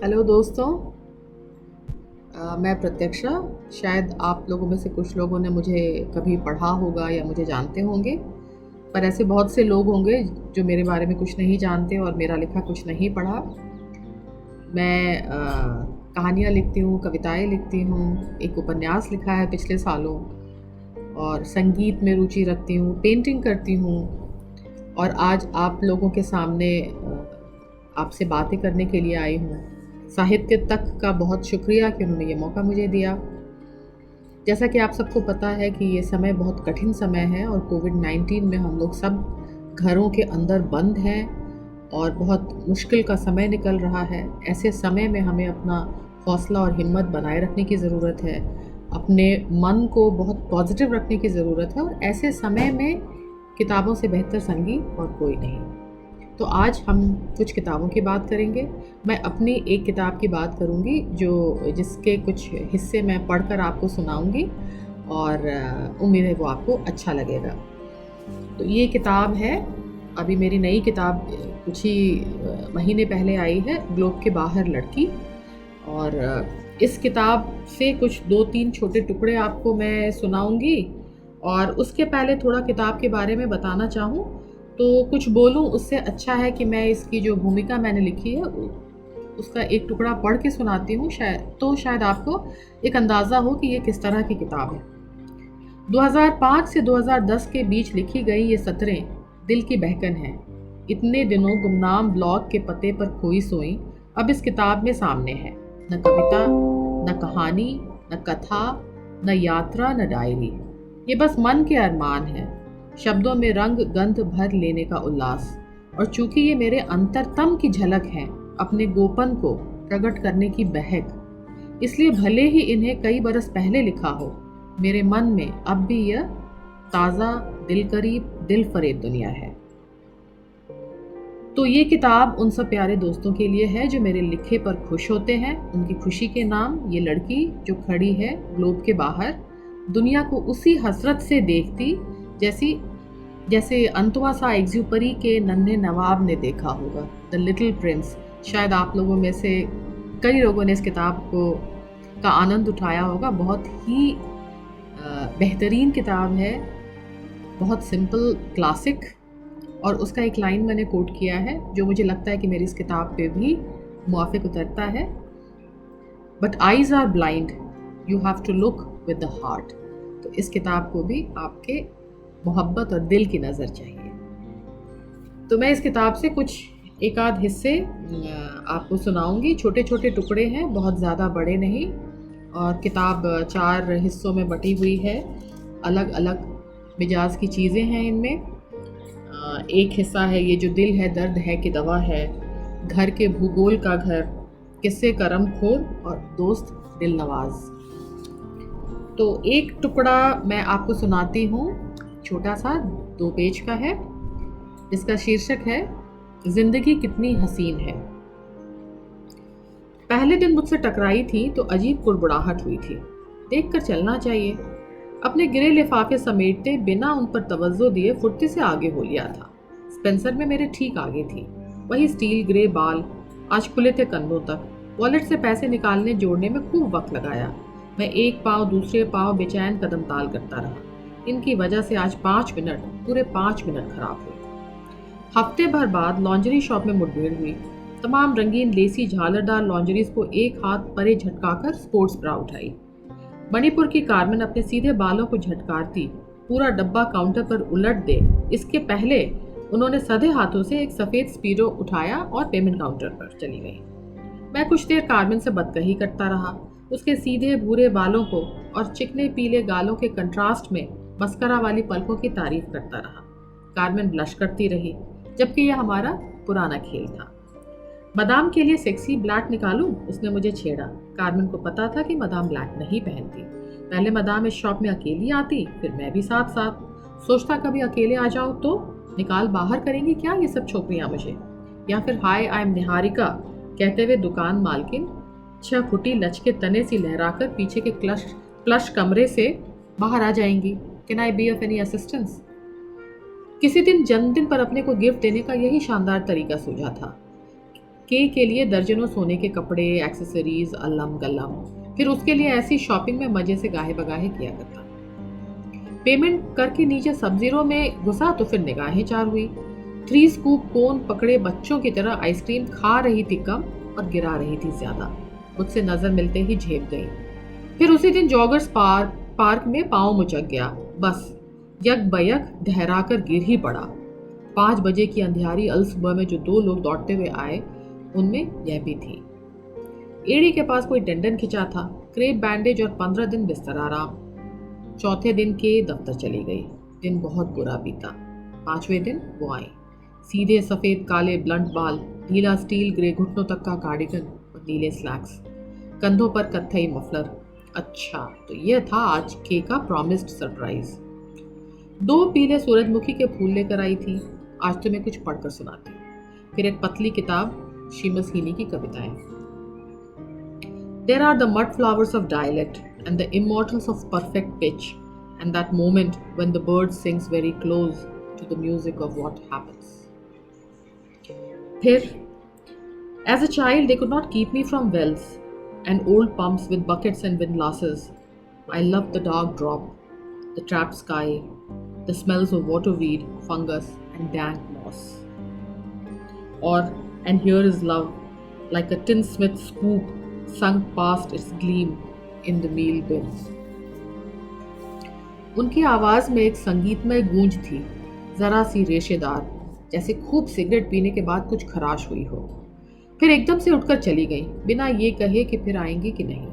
Hello दोस्तों। मैं प्रत्यक्षा। शायद आप लोगों में से कुछ लोगों ने मुझे कभी पढ़ा होगा या मुझे जानते होंगे, पर ऐसे बहुत से लोग होंगे जो मेरे बारे में कुछ नहीं जानते और मेरा लिखा कुछ नहीं पढ़ा। मैं कहानियाँ लिखती हूँ, कविताएं लिखती हूँ, एक उपन्यास लिखा है पिछले सालों, और संगीत में रुचि रखती हूँ, पेंटिंग करती हूँ। और आज आप लोगों के सामने आपसे बातें करने के लिए आई हूँ। साहित्य तक का बहुत शुक्रिया कि उन्होंने ये मौका मुझे दिया। जैसा कि आप सबको पता है कि ये समय बहुत कठिन समय है और कोविड-19 में हम लोग सब घरों के अंदर बंद हैं और बहुत मुश्किल का समय निकल रहा है। ऐसे समय में हमें अपना हौसला और हिम्मत बनाए रखने की ज़रूरत है। अपने मन को बहुत पॉजिटिव रखने की ज़रूरत है और ऐसे समय में किताबों से बेहतर संगी और कोई नहीं। तो आज हम कुछ किताबों की बात करेंगे। मैं अपनी एक किताब की बात करूंगी जिसके कुछ हिस्से मैं पढ़कर आपको सुनाऊंगी और उम्मीद है वो आपको अच्छा लगेगा। तो ये किताब है, अभी मेरी नई किताब कुछ ही महीने पहले आई है, ग्लोब के बाहर लड़की। और इस किताब से कुछ 2-3 छोटे टुकड़े आपको मैं सुनाऊंगी। और उसके पहले थोड़ा किताब के बारे में बताना चाहूँ तो कुछ बोलूँ उससे अच्छा है कि मैं इसकी जो भूमिका मैंने लिखी है उसका एक टुकड़ा पढ़ के सुनाती हूँ, शायद आपको एक अंदाज़ा हो कि ये किस तरह की किताब है। 2005 से 2010 के बीच लिखी गई ये सतरें दिल की बहकन हैं। इतने दिनों गुमनाम ब्लॉग के पते पर खोई सोई अब इस किताब में सामने है। न कविता, न कहानी, न कथा, न यात्रा, न डायरी। ये बस मन के अरमान है, शब्दों में रंग गंध भर लेने का उल्लास। और चूंकि ये मेरे अंतरतम की झलक है, अपने गोपन को प्रकट करने की बहक, इसलिए भले ही इन्हें कई बरस पहले लिखा हो, मेरे मन में अब भी यह ताज़ा, दिल करीब, दिल फरेब दुनिया है। तो ये किताब उन सब प्यारे दोस्तों के लिए है जो मेरे लिखे पर खुश होते हैं। उनकी खुशी के नाम ये लड़की जो खड़ी है ग्लोब के बाहर, दुनिया को उसी हसरत से देखती जैसे अंतुआ सा एग्ज्यूपरी के नन्हे नवाब ने देखा होगा, द लिटिल प्रिंस। शायद आप लोगों में से कई लोगों ने इस किताब का आनंद उठाया होगा। बहुत ही बेहतरीन किताब है, बहुत सिंपल, क्लासिक। और उसका एक लाइन मैंने कोट किया है जो मुझे लगता है कि मेरी इस किताब पे भी मुआफिक उतरता है। But eyes are blind, you have to look with the heart. तो इस किताब को भी आपके मोहब्बत और दिल की नज़र चाहिए। तो मैं इस किताब से कुछ एक आध हिस्से आपको सुनाऊंगी। छोटे छोटे टुकड़े हैं, बहुत ज़्यादा बड़े नहीं। और किताब 4 हिस्सों में बटी हुई है। अलग अलग मिजाज की चीज़ें हैं इनमें। एक हिस्सा है ये जो दिल है दर्द है कि दवा है, घर के भूगोल का घर, किस्से करम खोर और दोस्त दिल नवाज। तो एक टुकड़ा मैं आपको सुनाती हूँ, छोटा सा 2 पेज का है, जिसका शीर्षक है जिंदगी कितनी हसीन है। पहले दिन मुझसे टकराई थी तो अजीब कुड़बुड़ाहट हुई थी। देखकर चलना चाहिए। अपने गिरे लिफाफे समेटते बिना उन पर तवज्जो दिए फुर्ती से आगे हो लिया था। स्पेंसर में मेरे ठीक आगे थी। वही स्टील ग्रे बाल, आज खुले थे कंधों तक। वॉलेट से पैसे निकालने जोड़ने में खूब वक्त लगाया। मैं एक पाँव दूसरे पाँव बेचैन कदम ताल करता रहा। इनकी वजह से आज 5 मिनट, पूरे 5 मिनट खराब हुए। हफ्ते भर बाद लॉन्जरी शॉप में मुठभेड़ हुई। तमाम रंगीन लेसी झालरदार लॉन्जरीज को एक हाथ परे झटकाकर स्पोर्ट्स ब्रा उठाई। मणिपुर की कारमेन अपने सीधे बालों को झटकारती पूरा डब्बा काउंटर पर उलट दे, इसके पहले उन्होंने सधे हाथों से एक सफ़ेद स्पीडो उठाया और पेमेंट काउंटर पर चली गई। मैं कुछ देर कारमेन से बदकही करता रहा, उसके सीधे भूरे बालों को और चिकने पीले गालों के कंट्रास्ट में मस्करा वाली पलकों की तारीफ करता रहा। कारमेन ब्लश करती रही, जबकि यह हमारा पुराना खेल था। मदाम के लिए सेक्सी ब्लैक निकालूं? उसने मुझे छेड़ा। कारमेन को पता था कि मदाम ब्लैक नहीं पहनती। पहले मदाम इस शॉप में अकेली आती, फिर मैं भी साथ साथ। सोचता कभी अकेले आ जाऊं तो निकाल बाहर करेंगी क्या ये सब छोकरियां मुझे? या फिर हाय आई एम निहारिका कहते हुए दुकान मालकिन 6 फुटी लचके तने सी लहराकर पीछे के प्लश कमरे से बाहर आ जाएंगी। Can I be of any assistance? किसी दिन जन्मदिन पर अपने को गिफ्ट देने का यही शानदार तरीका सूझा था के लिए दर्जनों सोने के कपड़े, एक्सेसरीज, अल्लम गल्लम। फिर उसके लिए ऐसी शॉपिंग में मजे से गाहे बगाहे किया करता। पेमेंट करके नीचे सब जीरो में घुसा तो फिर निगाहें चार हुई। 3 स्कूप कोन पकड़े बच्चों की तरह आइसक्रीम खा रही थी कम और गिरा रही थी ज्यादा। मुझसे नजर मिलते ही झेप गई। फिर उसी दिन जॉगर्स पार्क में पाँव मुचक गया। बस यक बयक धहरा कर गिर ही पड़ा। 5 बजे की अंधियारी अलसुबह में जो 2 लोग दौड़ते हुए आए, उनमें यह भी थी। एड़ी के पास कोई टेंडन खिंचा था, क्रेप बैंडेज और 15 दिन बिस्तर आराम। चौथे दिन के दफ्तर चली गई। दिन बहुत बुरा बीता। 5वें दिन वो आई। सीधे सफेद काले ब्लंट बाल, नीला स्टील ग्रे घुटनों तक का कार्डिगन और नीले स्लैक्स, कंधों पर कत्थई मफलर। अच्छा, तो यह था आज के का प्रॉमिस्ड सरप्राइज। 2 पीले सूरजमुखी के फूल लेकर आई थी। आज तो मैं कुछ पढ़कर सुनाती। फिर एक पतली किताब, शीमस हीनी की कविताएं। There are the mud flowers of dialect and the immortals of perfect pitch, and that moment when the bird sings very close to the music of what happens. Phir, as a child, they could not keep me from wells and old pumps with buckets and windlasses. I loved the dark drop, the trapped sky, the smells of waterweed, fungus, and dank moss. Or, and here is love, like a tinsmith scoop sunk past its gleam in the meal bin. उनकी आवाज में एक संगीतमय गूंज थी, जरा सी रेशेदार, जैसे खूब सिगरेट पीने के बाद कुछ खराश हुई हो। फिर एकदम से उठकर चली गई, बिना ये कहे कि फिर आएंगी कि नहीं।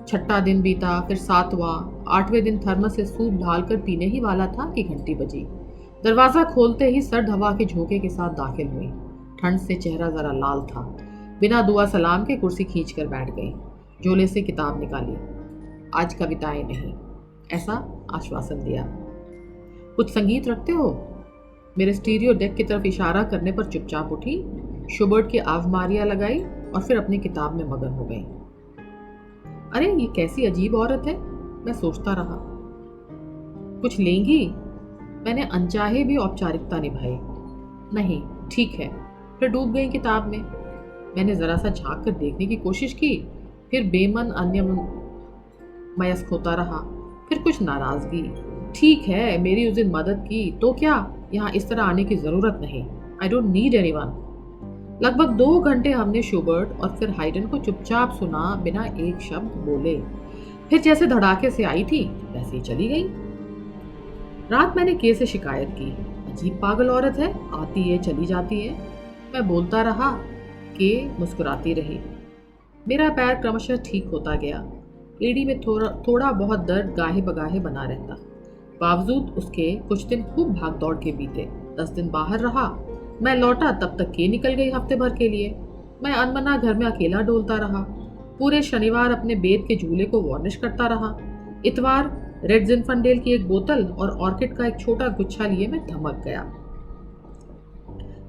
6ठा दिन बीता, फिर 7वां, 8वें दिन थर्मस से सूप ढालकर पीने ही वाला था कि घंटी बजी। दरवाजा खोलते ही सर्द हवा के झोंके के साथ दाखिल हुई। ठंड से चेहरा जरा लाल था। बिना दुआ सलाम के कुर्सी खींचकर बैठ गई। झोले से किताब निकाली। आज कविताएं नहीं, ऐसा आश्वासन दिया। कुछ संगीत रखते हो? मेरे स्टीरियो डेक की तरफ इशारा करने पर चुपचाप उठी, शुबर्ट की आवमारियां लगाई और फिर अपनी किताब में मगन हो गई। अरे ये कैसी अजीब औरत है, मैं सोचता रहा। कुछ लेंगी? मैंने अनचाहे भी औपचारिकता निभाई। नहीं, ठीक है। फिर डूब गई किताब में। मैंने जरा सा झांक कर देखने की कोशिश की, फिर बेमन मयस्क होता रहा। फिर कुछ नाराजगी। ठीक है, मेरी उस दिन मदद की तो क्या, यहाँ इस तरह आने की जरूरत नहीं। I don't need anyone. लगभग 2 घंटे हमने शुबर्ट और फिर हाइडन को चुपचाप सुना, बिना एक शब्द बोले। फिर जैसे धड़ाके से आई थी वैसे ही चली गई। रात मैंने के से शिकायत की, अजीब पागल औरत है, आती है चली जाती है। मैं बोलता रहा कि मुस्कुराती रही। मेरा पैर क्रमशः ठीक होता गया। एड़ी में थोड़ा बहुत दर्द गाहे बगाहे बना रहता। बावजूद उसके कुछ दिन खूब भाग दौड़ के बीते। 10 दिन बाहर रहा। मैं लौटा तब तक के निकल गई हफ्ते भर के लिए। मैं अनमना घर में अकेला डोलता रहा। पूरे शनिवार अपने बेद के झूले को वार्निश करता रहा। इतवार रेड जिनफंडेल की एक बोतल और ऑर्किड का एक छोटा गुच्छा लिए मैं धमक गया।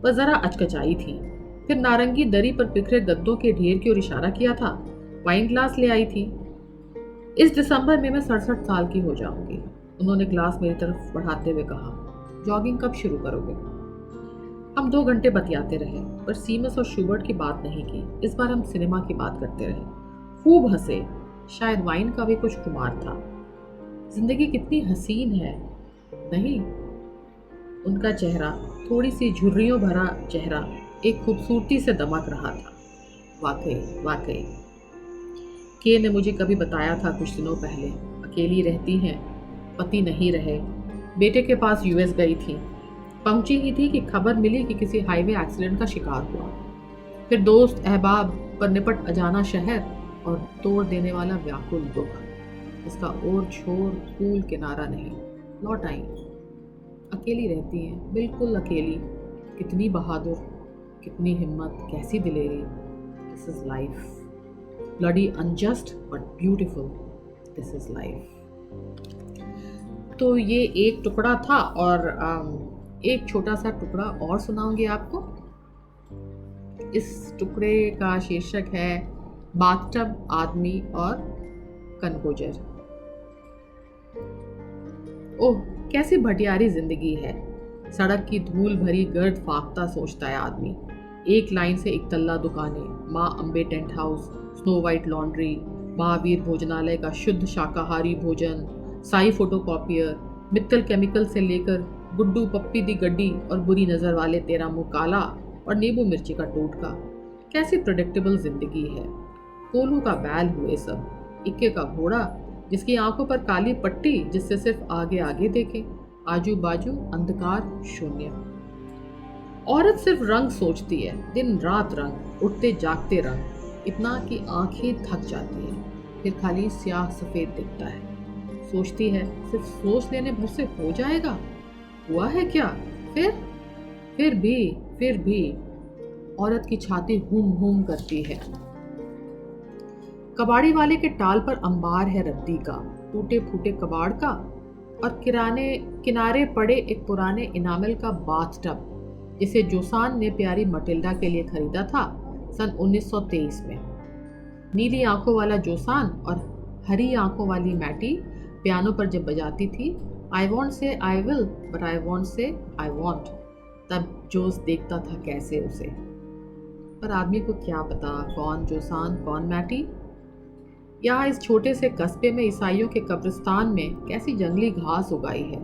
वह जरा अचकचाई थी। फिर नारंगी दरी पर बिखरे गद्दों के ढेर की ओर इशारा किया था। वाइन ग्लास ले आई थी। इस दिसंबर में मैं 67 साल की हो जाऊंगी। उन्होंने ग्लास मेरी तरफ बढ़ाते हुए कहा, जॉगिंग कब शुरू करोगे? हम 2 घंटे बतियाते रहे, पर सीमस और शुबर्ट की बात नहीं की। इस बार हम सिनेमा की बात करते रहे। खूब हंसे। शायद वाइन का भी कुछ खुमार था। जिंदगी कितनी हसीन है, नहीं? उनका चेहरा, थोड़ी सी झुर्रियों भरा चेहरा, एक खूबसूरती से दमक रहा था। वाकई के ने मुझे कभी बताया था कुछ दिनों पहले, अकेली रहती हैं, पति नहीं रहे, बेटे के पास यूएस गई थी। पहुंची ही थी कि खबर मिली कि किसी हाईवे एक्सीडेंट का शिकार हुआ। फिर दोस्त अहबाब पर निपट अजाना शहर और तोड़ देने वाला व्याकुल दुख, इसका और छोर कूल किनारा नहीं। लौट आई। अकेली रहती हैं, बिल्कुल अकेली। कितनी बहादुर, कितनी हिम्मत, कैसी दिलेरी। This is life. Bloody unjust but beautiful. This is life. तो ये एक टुकड़ा था और एक छोटा सा टुकड़ा और सुनाऊंगी आपको। इस टुकड़े का शीर्षक है बाथटब, आदमी और कनकोजर। ओह, कैसी भटियारी जिंदगी है। सड़क की धूल भरी गर्द फाख्ता सोचता है आदमी। एक लाइन से एक तल्ला दुकानें, माँ Ambe tent house, snow white laundry, Mahavir भोजनालय का शुद्ध शाकाहारी भोजन, साई फोटोकॉपियर, मित्तल केमिकल से लेकर गुड्डू पप्पी दी गड्डी और बुरी नज़र वाले तेरा मुंह काला और नींबू मिर्ची का टोटका। कैसी प्रेडिक्टेबल जिंदगी है। कोलू का बैल हुए सब, इक्के का घोड़ा जिसकी आंखों पर काली पट्टी जिससे सिर्फ आगे आगे देखे, आजू बाजू अंधकार शून्य। औरत सिर्फ रंग सोचती है, दिन रात रंग, उठते जागते रंग, इतना कि आंखें थक जाती हैं, फिर खाली स्याह सफ़ेद दिखता है। सोचती है सिर्फ सोच लेने भर से हो जाएगा, हुआ है क्या? फिर भी औरत की छाती हुम हुम करती है। कबाड़ी वाले के टाल पर अंबार है रद्दी का, टूटे फूटे कबाड़ का, और किनारे पड़े एक पुराने इनामल का बाथटब जिसे जोसान ने प्यारी मटिल्डा के लिए खरीदा था सन 1923 में। नीली आंखों वाला जोसान और हरी आंखों वाली मैटी पियानो पर जब बजाती थी, आई वॉन्ट से I will but I want से आई वॉन्ट, तब जोस देखता था कैसे उसे। पर आदमी को क्या पता कौन जोसान कौन मैटी। यहाँ इस छोटे से कस्बे में ईसाइयों के कब्रिस्तान में कैसी जंगली घास उगाई है।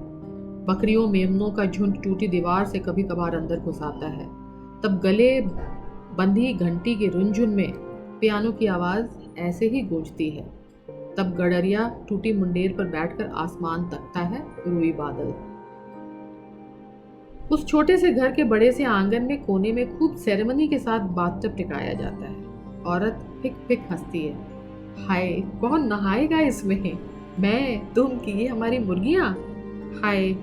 बकरियों मेमनों का झुंड टूटी दीवार से कभी कभार अंदर घुस आता है, तब गले बंधी घंटी के रुंझुन में पियानो की आवाज़ ऐसे ही गूंजती है। तब गडरिया टूटी मुंडेर पर बैठकर आसमान तकता है, रुई बादल। उस छोटे से घर के बड़े से आंगन में कोने में खूब सेरेमनी के साथ बाथटब टिकाया जाता है। औरत फिक फिक हंसती है, हाय कौन नहाएगा इसमें, मैं तुम की ये हमारी मुर्गियाँ। हाय,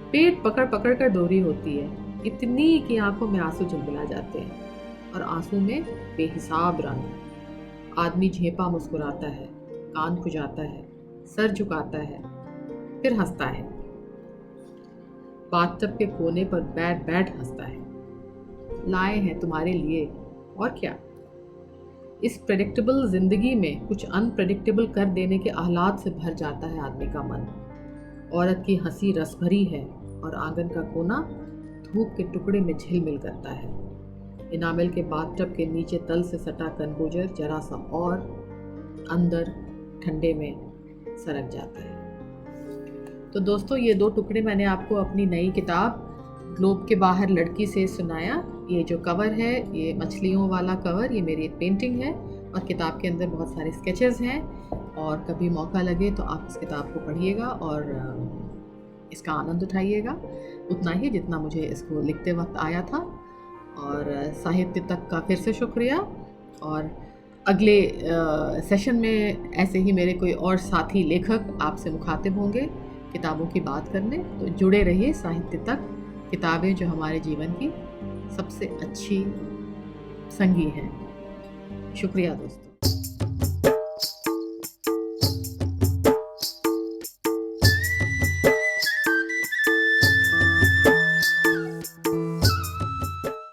पेट पकड़ पकड़ कर दोरी होती है, इतनी कि आंखों में आंसू झलमिला जाते हैं, और आंसू में बेहिसाब रंग। आदमी झेपा मुस्कुराता है, कान खुजाता है, सर झुकाता है, फिर हंसता है। बाथटब के कोने पर बैठ बैठ हंसता है। लाए हैं तुम्हारे लिए, और क्या। इस प्रेडिक्टेबल जिंदगी में कुछ अनप्रेडिक्टेबल कर देने के आह्लाद से भर जाता है आदमी का मन। औरत की हंसी रस भरी है और आंगन का कोना धूप के टुकड़े में झिलमिल करता है। इनामल के बाथटब के नीचे तल से सटा कनगोजर जरा सा और अंदर ठंडे में सरक जाता है। तो दोस्तों, ये 2 टुकड़े मैंने आपको अपनी नई किताब ग्लोब के बाहर लड़की से सुनाया। ये जो कवर है, ये मछलियों वाला कवर, ये मेरी एक पेंटिंग है, और किताब के अंदर बहुत सारे स्केचेस हैं। और कभी मौका लगे तो आप इस किताब को पढ़िएगा और इसका आनंद उठाइएगा, उतना ही जितना मुझे इसको लिखते वक्त आया था। और साहित्य तक का फिर से शुक्रिया। और अगले सेशन में ऐसे ही मेरे कोई और साथी लेखक आपसे मुखातिब होंगे किताबों की बात करने, तो जुड़े रहिए साहित्य तक। किताबें जो हमारे जीवन की सबसे अच्छी संगी हैं। शुक्रिया दोस्तों।